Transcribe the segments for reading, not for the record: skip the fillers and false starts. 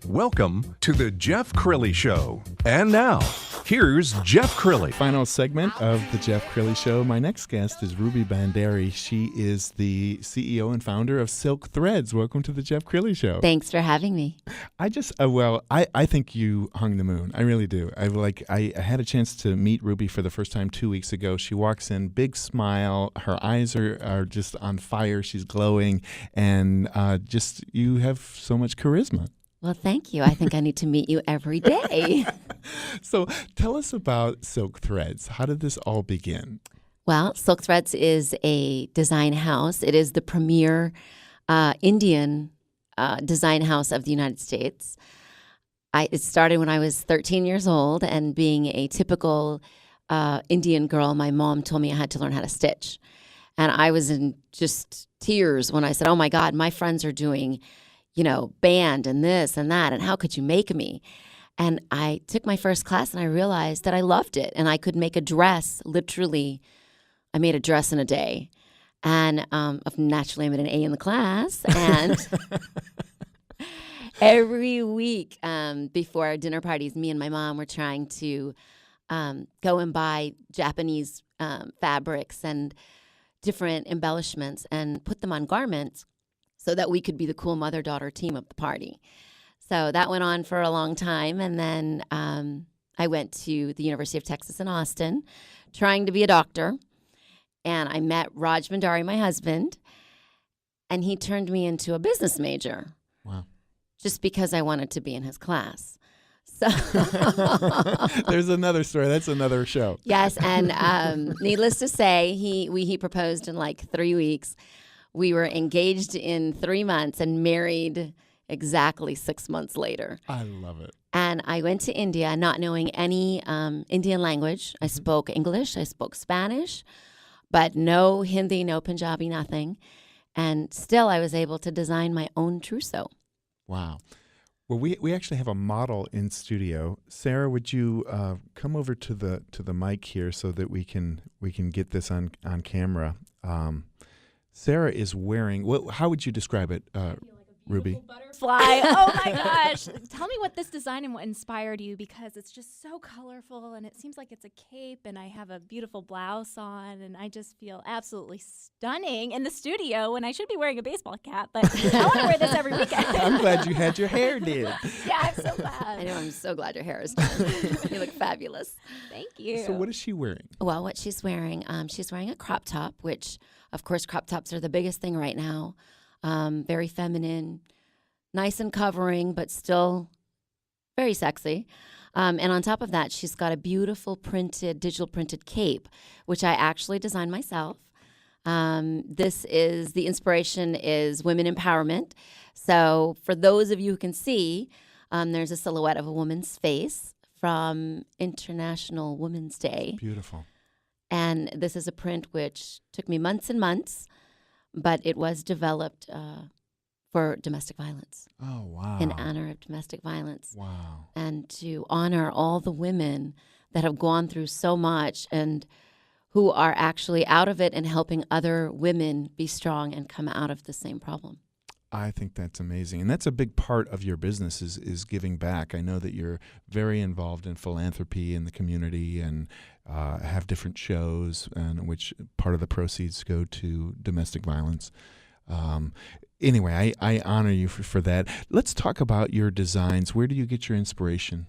Welcome to the Jeff Crilly Show. And now, here's Jeff Crilly. Final segment of the Jeff Crilly Show. My next guest is Ruby Bhandari. She is the CEO and founder of Silk Threads. Welcome to the Jeff Crilly Show. Thanks for having me. I just, I think you hung the moon. I really do. I had a chance to meet Ruby for the first time 2 weeks ago. She walks in, big smile. Her eyes are just on fire. She's glowing. And you have so much charisma. Well, thank you. I think I need to meet you every day. So tell us about Silk Threads. How did this all begin? Well, Silk Threads is a design house. It is the premier Indian design house of the United States. It started when I was 13 years old, and being a typical Indian girl, my mom told me I had to learn how to stitch. And I was in just tears when I said, oh my God, my friends are doing band and this and that, and how could you make me? And I took my first class and I realized that I loved it, and I could make a dress. Literally, I made a dress in a day. And naturally, I made an A in the class. And every week before our dinner parties, me and my mom were trying to go and buy Japanese fabrics and different embellishments and put them on garments, so that we could be the cool mother-daughter team of the party. So that went on for a long time. And then I went to the University of Texas in Austin trying to be a doctor. And I met Ruby Bhandari, my husband, and he turned me into a business major. Wow. Just because I wanted to be in his class. So there's another story. That's another show. Yes, and needless to say, he proposed in like 3 weeks. We were engaged in 3 months and married exactly 6 months later. I love it. And I went to India not knowing any Indian language. I spoke English, I spoke Spanish, but no Hindi, no Punjabi, nothing. And still I was able to design my own trousseau. Wow. Well, we actually have a model in studio. Sarah, would you come over to the mic here so that we can get this on camera? Sarah is wearing, how would you describe it, Ruby? Butterfly. Oh my gosh. Tell me what this design and what inspired you, because it's just so colorful and it seems like it's a cape, and I have a beautiful blouse on, and I just feel absolutely stunning in the studio when I should be wearing a baseball cap, but I want to wear this every weekend. I'm glad you had your hair did. Yeah, I'm so glad. I know, I'm so glad your hair is done. You look fabulous. Thank you. So what is she wearing? Well, what she's wearing a crop top, which, of course, crop tops are the biggest thing right now. Very feminine, nice and covering, but still very sexy. And on top of that, she's got a beautiful digital printed cape, which I actually designed myself. The inspiration is women empowerment. So for those of you who can see, there's a silhouette of a woman's face from International Women's Day. Beautiful. And this is a print which took me months and months, but it was developed for domestic violence. Oh, wow. In honor of domestic violence. Wow. And to honor all the women that have gone through so much and who are actually out of it and helping other women be strong and come out of the same problem. I think that's amazing. And that's a big part of your business is giving back. I know that you're very involved in philanthropy in the community and have different shows in which part of the proceeds go to domestic violence. Anyway, I honor you for that. Let's talk about your designs. Where do you get your inspiration?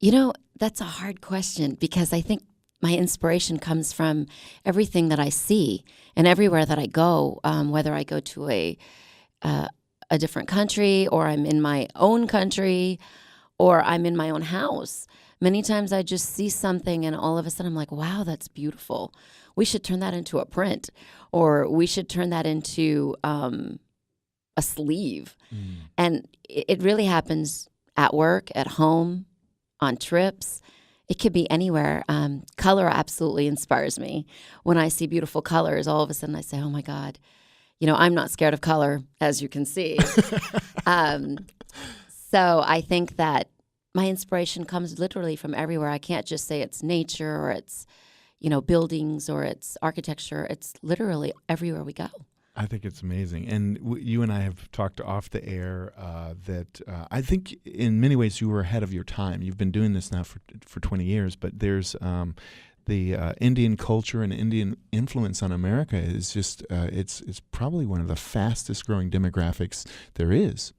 That's a hard question, because I think my inspiration comes from everything that I see and everywhere that I go, whether I go to a different country, or I'm in my own country, or I'm in my own house. Many times I just see something and all of a sudden I'm like, wow, that's beautiful. We should turn that into a print, or we should turn that into a sleeve. And it really happens at work, at home, on trips. It could be anywhere. Color absolutely inspires me. When I see beautiful colors, all of a sudden I say, oh my God, I'm not scared of color, as you can see. So I think that my inspiration comes literally from everywhere. I can't just say it's nature or it's, buildings or it's architecture. It's literally everywhere we go. I think it's amazing. And you and I have talked off the air that I think in many ways you were ahead of your time. You've been doing this now for 20 years, but there's the Indian culture and Indian influence on America is just, it's probably one of the fastest growing demographics there is.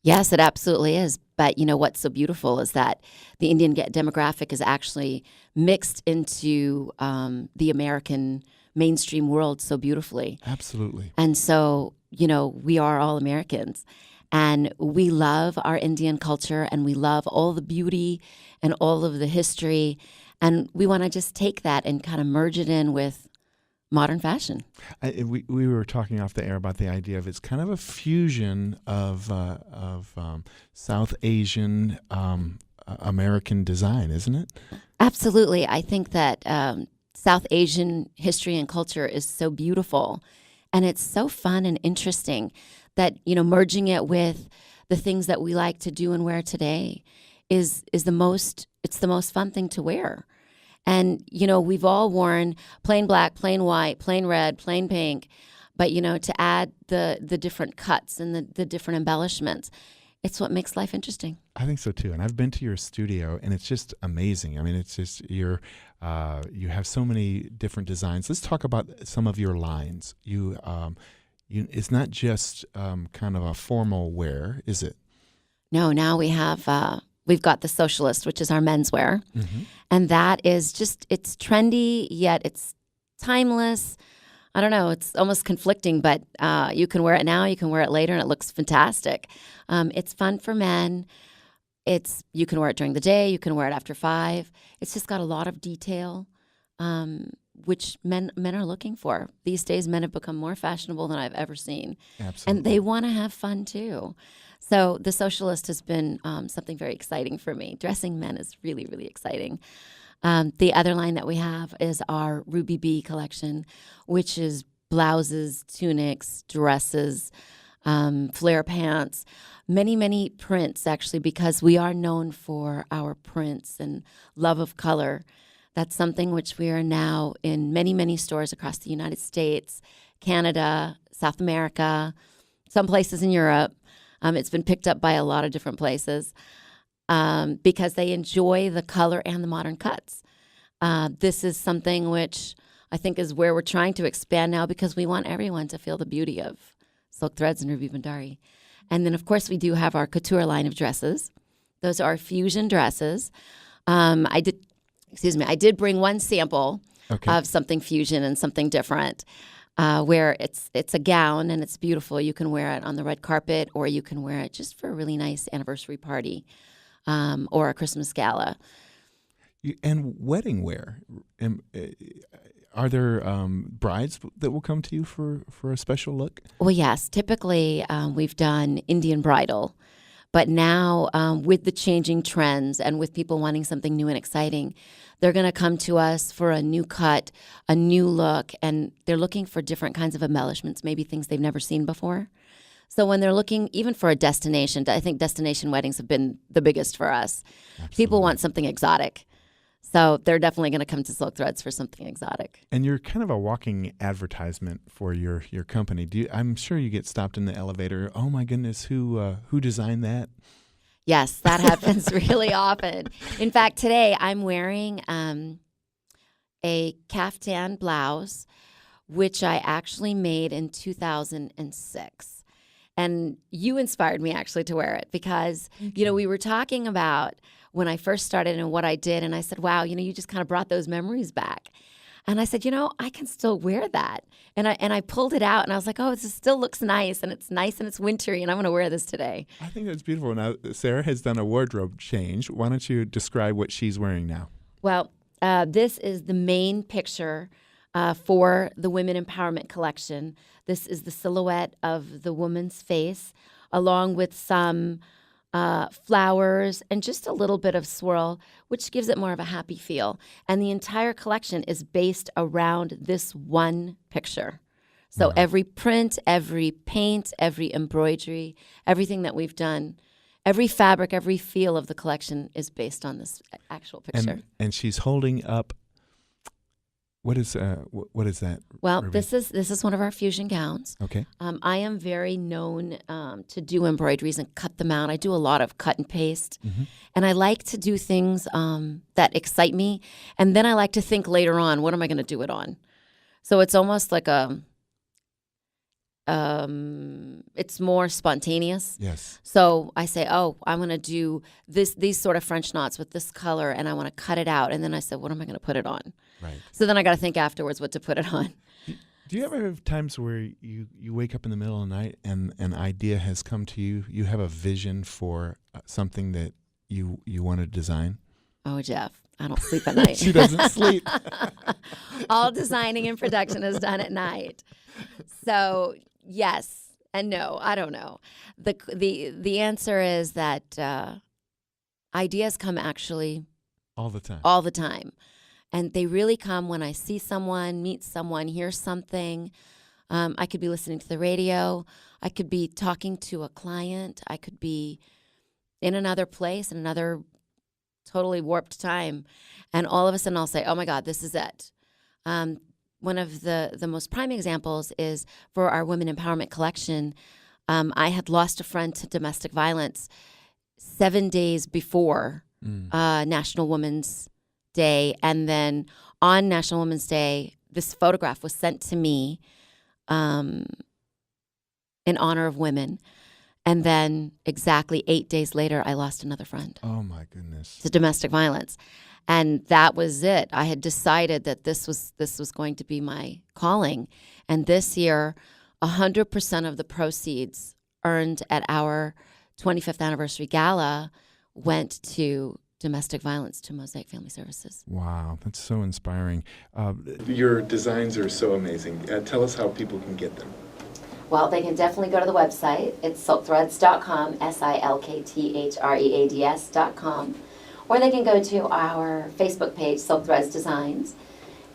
Yes, it absolutely is. But what's so beautiful is that the Indian demographic is actually mixed into the American mainstream world so beautifully. Absolutely. And so, we are all Americans. And we love our Indian culture, and we love all the beauty and all of the history. And we want to just take that and kind of merge it in with modern fashion. We were talking off the air about the idea of it's kind of a fusion of South Asian American design, isn't it? Absolutely. I think that South Asian history and culture is so beautiful, and it's so fun and interesting that merging it with the things that we like to do and wear today is the most fun thing to wear. And, we've all worn plain black, plain white, plain red, plain pink. But, to add the different cuts and the different embellishments, it's what makes life interesting. I think so, too. And I've been to your studio, and it's just amazing. I mean, it's just you have so many different designs. Let's talk about some of your lines. It's not just kind of a formal wear, is it? No, now we've got the Socialist, which is our menswear. Mm-hmm. And that is it's trendy, yet it's timeless. I don't know, it's almost conflicting, but you can wear it now, you can wear it later, and it looks fantastic. It's fun for men. You can wear it during the day, you can wear it after 5. It's just got a lot of detail, which men are looking for. These days, men have become more fashionable than I've ever seen. Absolutely. And they want to have fun, too. So the Socialist has been something very exciting for me. Dressing men is really, really exciting. The other line that we have is our Ruby B collection, which is blouses, tunics, dresses, flare pants, many, many prints, actually, because we are known for our prints and love of color. That's something which we are now in many, many stores across the United States, Canada, South America, some places in Europe. It's been picked up by a lot of different places because they enjoy the color and the modern cuts. This is something which I think is where we're trying to expand now because we want everyone to feel the beauty of silk threads and Ruby Bhandari. And then, of course, we do have our couture line of dresses. Those are fusion dresses. I did bring one sample of something fusion and something different. Where it's a gown and it's beautiful. You can wear it on the red carpet, or you can wear it just for a really nice anniversary party or a Christmas gala. And wedding wear. Are there brides that will come to you for a special look? Well, yes. Typically, we've done Indian bridal. But now, with the changing trends and with people wanting something new and exciting, they're going to come to us for a new cut, a new look, and they're looking for different kinds of embellishments, maybe things they've never seen before. So when they're looking even for a destination, I think destination weddings have been the biggest for us. Absolutely. People want something exotic. So they're definitely going to come to Silk Threads for something exotic. And you're kind of a walking advertisement for your company. I'm sure you get stopped in the elevator. Oh my goodness, who designed that? Yes, that happens really often. In fact, today I'm wearing a caftan blouse, which I actually made in 2006. And you inspired me actually to wear it because, we were talking about when I first started and what I did. And I said, wow, you just kind of brought those memories back. And I said, I can still wear that. And I pulled it out and I was like, oh, this still looks nice and it's wintry and I'm going to wear this today. I think that's beautiful. Now, Sarah has done a wardrobe change. Why don't you describe what she's wearing now? Well, this is the main picture for the Women Empowerment Collection. This is the silhouette of the woman's face along with some flowers and just a little bit of swirl, which gives it more of a happy feel. And the entire collection is based around this one picture. So every print, every paint, every embroidery, everything that we've done, every fabric, every feel of the collection is based on this actual picture. And she's holding up, What is that? Well, Ruby? this is one of our fusion gowns. Okay. I am very known to do embroideries and cut them out. I do a lot of cut and paste, and I like to do things that excite me, and then I like to think later on, what am I going to do it on? So it's almost like it's more spontaneous. Yes. So I say, oh, I'm going to do these sort of French knots with this color, and I want to cut it out. And then I said, what am I going to put it on? Right. So then I got to think afterwards what to put it on. Do you ever have times where you wake up in the middle of the night and an idea has come to you? You have a vision for something that you want to design? Oh, Jeff, I don't sleep at night. She doesn't sleep. All designing and production is done at night. So yes and no. I don't know. The answer is that ideas come actually All the time. all the time. And they really come when I see someone, meet someone, hear something. I could be listening to the radio. I could be talking to a client. I could be in another place, in another totally warped time. And all of a sudden I'll say, oh, my God, this is it. One of the most prime examples is for our Women Empowerment Collection. I had lost a friend to domestic violence 7 days before National Women's Day, and then on National Women's Day, this photograph was sent to me in honor of women, and then exactly 8 days later, I lost another friend Oh my goodness. to domestic violence, and that was it. I had decided that this was going to be my calling, and this year, 100% of the proceeds earned at our 25th anniversary gala went to domestic violence, to Mosaic Family Services. Wow, that's so inspiring. Your designs are so amazing. Tell us how people can get them. Well, they can definitely go to the website. It's silkthreads.com, silkthreads.com, or they can go to our Facebook page, Silk Threads Designs,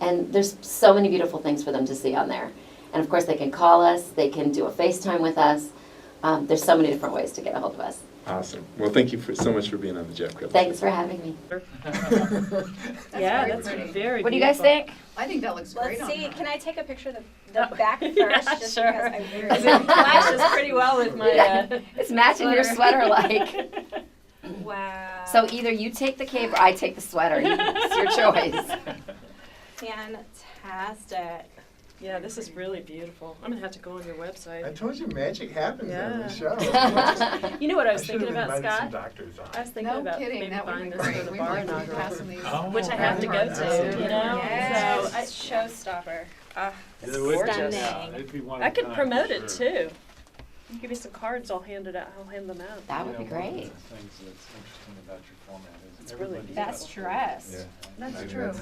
and there's so many beautiful things for them to see on there. And of course, they can call us, they can do a FaceTime with us. There's so many different ways to get a hold of us. Awesome. Well, thank you so much for being on the Jeff Cripple. Thanks for having me. Yeah, that's very What do you guys think? I think that looks great Let's on see. her. Can I take a picture of the back first? Yeah, just sure. because I really It clashes pretty well with my It's matching your sweater like. Wow. So either you take the cape or I take the sweater. It's your choice. Fantastic. Yeah, this is really beautiful. I'm gonna have to go on your I website. told you magic happens every show. You know what I was I thinking should've about, invited some Scott? doctors on. I was thinking No about kidding, maybe that would buying be this great. for the We'd bar like to be inaugural, passing these. which I have to go to, you know? Yes. So I, Showstopper. It would- gorgeous. yeah, it'd be one I of a could kind, promote for it sure. too. You give me some cards, I'll hand them out. That would be You know, one of great. the things that's interesting about your format is It's really everybody's beautiful. got a That's dress. Yeah. That's Maybe true.